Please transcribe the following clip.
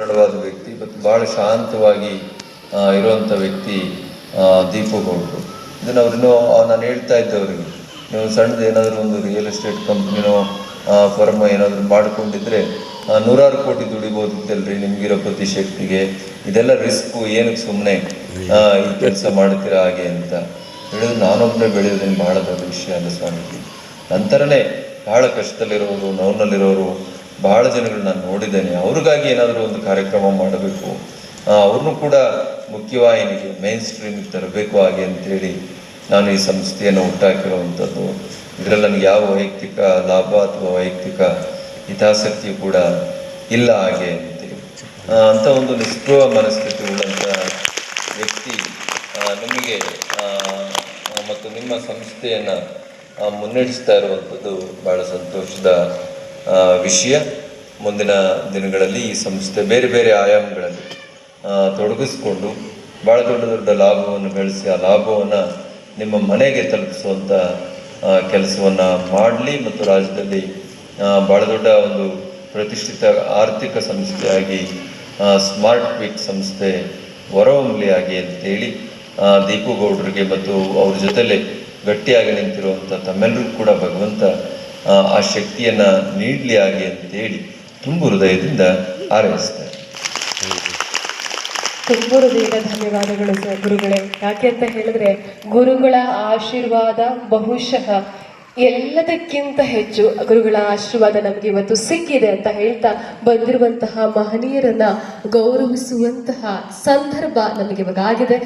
ಸರಳವಾದ ವ್ಯಕ್ತಿ ಮತ್ತು ಭಾಳ ಶಾಂತವಾಗಿ ಇರುವಂಥ ವ್ಯಕ್ತಿ ದೀಪು ಗೌಡ್ರು. ಇದನ್ನು ಅವ್ರನ್ನೂ ನಾನು ಹೇಳ್ತಾ ಇದ್ದೆ ಅವರಿಗೆ, ನೀವು ಸಣ್ಣದು ಏನಾದರೂ ಒಂದು ರಿಯಲ್ ಎಸ್ಟೇಟ್ ಕಂಪ್ನಿನೋ ಫರ್ಮ್ ಏನಾದರೂ ಮಾಡಿಕೊಂಡಿದ್ರೆ ನೂರಾರು ಕೋಟಿ ದುಡಿಬೋದಿತ್ತಲ್ರಿ ನಿಮಗಿರೋ ಪ್ರತಿಶಕ್ತಿಗೆ, ಇದೆಲ್ಲ ರಿಸ್ಕು, ಏನಕ್ಕೆ ಸುಮ್ಮನೆ ಈ ಕೆಲಸ ಮಾಡ್ತೀರಾ ಹಾಗೆ ಅಂತ ಹೇಳಿದ್ರು. ನಾನೊಬ್ಬನೇ ಬೆಳೆಯೋದೇನು ಭಾಳ ದೊಡ್ಡ ವಿಷಯ ಅಲ್ಲ ಸ್ವಾಮೀಜಿ. ನಂತರನೇ ಭಾಳ ಕಷ್ಟದಲ್ಲಿರೋರು, ನೋವಿನಲ್ಲಿರೋರು ಬಹಳ ಜನಗಳು ನಾನು ನೋಡಿದ್ದೇನೆ. ಅವ್ರಿಗಾಗಿ ಏನಾದರೂ ಒಂದು ಕಾರ್ಯಕ್ರಮ ಮಾಡಬೇಕು, ಅವ್ರನ್ನೂ ಕೂಡ ಮುಖ್ಯವಾಹಿನಿಗೆ ಮೇನ್ ಸ್ಟ್ರೀಮಿಗೆ ತರಬೇಕು ಹಾಗೆ ಅಂತೇಳಿ ನಾನು ಈ ಸಂಸ್ಥೆಯನ್ನು ಹುಟ್ಟಾಕಿರುವಂಥದ್ದು. ಇದರಲ್ಲಿ ನನಗೆ ಯಾವ ವೈಯಕ್ತಿಕ ಲಾಭ ಅಥವಾ ವೈಯಕ್ತಿಕ ಹಿತಾಸಕ್ತಿಯು ಕೂಡ ಇಲ್ಲ ಹಾಗೆ ಅಂತೇಳಿ ಅಂಥ ಒಂದು ನಿಷ್ಪ್ರಭ ಮನಸ್ಥಿತಿ ಉಳ್ಳಂಥ ವ್ಯಕ್ತಿ ನಿಮಗೆ ಮತ್ತು ನಿಮ್ಮ ಸಂಸ್ಥೆಯನ್ನು ಮುನ್ನಡೆಸ್ತಾ ಇರುವಂಥದ್ದು ಭಾಳ ಸಂತೋಷದ ವಿಷಯ. ಮುಂದಿನ ದಿನಗಳಲ್ಲಿ ಈ ಸಂಸ್ಥೆ ಬೇರೆ ಬೇರೆ ಆಯಾಮಗಳಲ್ಲಿ ತೊಡಗಿಸ್ಕೊಂಡು ಭಾಳ ದೊಡ್ಡ ದೊಡ್ಡ ಲಾಭವನ್ನು ಗಳಿಸಿ ಆ ಲಾಭವನ್ನು ನಿಮ್ಮ ಮನೆಗೆ ತಲುಪಿಸುವಂಥ ಕೆಲಸವನ್ನು ಮಾಡಲಿ ಮತ್ತು ರಾಜ್ಯದಲ್ಲಿ ಭಾಳ ದೊಡ್ಡ ಒಂದು ಪ್ರತಿಷ್ಠಿತ ಆರ್ಥಿಕ ಸಂಸ್ಥೆಯಾಗಿ ಸ್ಮಾರ್ಟ್ ಕ್ವಿಕ್ ಸಂಸ್ಥೆ ಹೊರಹೊಮ್ಮಲಿ ಆಗಿ ಅಂತೇಳಿ ದೀಪು ಗೌಡ್ರಿಗೆ ಮತ್ತು ಅವ್ರ ಜೊತೆಲೆ ಗಟ್ಟಿಯಾಗಿ ನಿಂತಿರುವಂಥ ತಮ್ಮೆಲ್ಲರಿಗೂ ಕೂಡ ಭಗವಂತ ಆ ಶಕ್ತಿಯನ್ನು ನೀಡಲಿ ಆಗಿ ಅಂತೇಳಿ ತುಂಬ ಹೃದಯದಿಂದ ಹಾರೈಸ್ತಾರೆ. ತುಂಬ ಹೃದಯದ ಧನ್ಯವಾದಗಳು ಸರ್ ಗುರುಗಳೇ. ಯಾಕೆ ಅಂತ ಹೇಳಿದ್ರೆ ಗುರುಗಳ ಆಶೀರ್ವಾದ ಬಹುಶಃ ಎಲ್ಲದಕ್ಕಿಂತ ಹೆಚ್ಚು ಗುರುಗಳ ಆಶೀರ್ವಾದ ನಮಗೆ ಇವತ್ತು ಸಿಕ್ಕಿದೆ ಅಂತ ಹೇಳ್ತಾ ಬಂದಿರುವಂತಹ ಮಹನೀಯರನ್ನ ಗೌರವಿಸುವಂತಹ ಸಂದರ್ಭ ನಮಗೆ ಇವಾಗ ಆಗಿದೆ.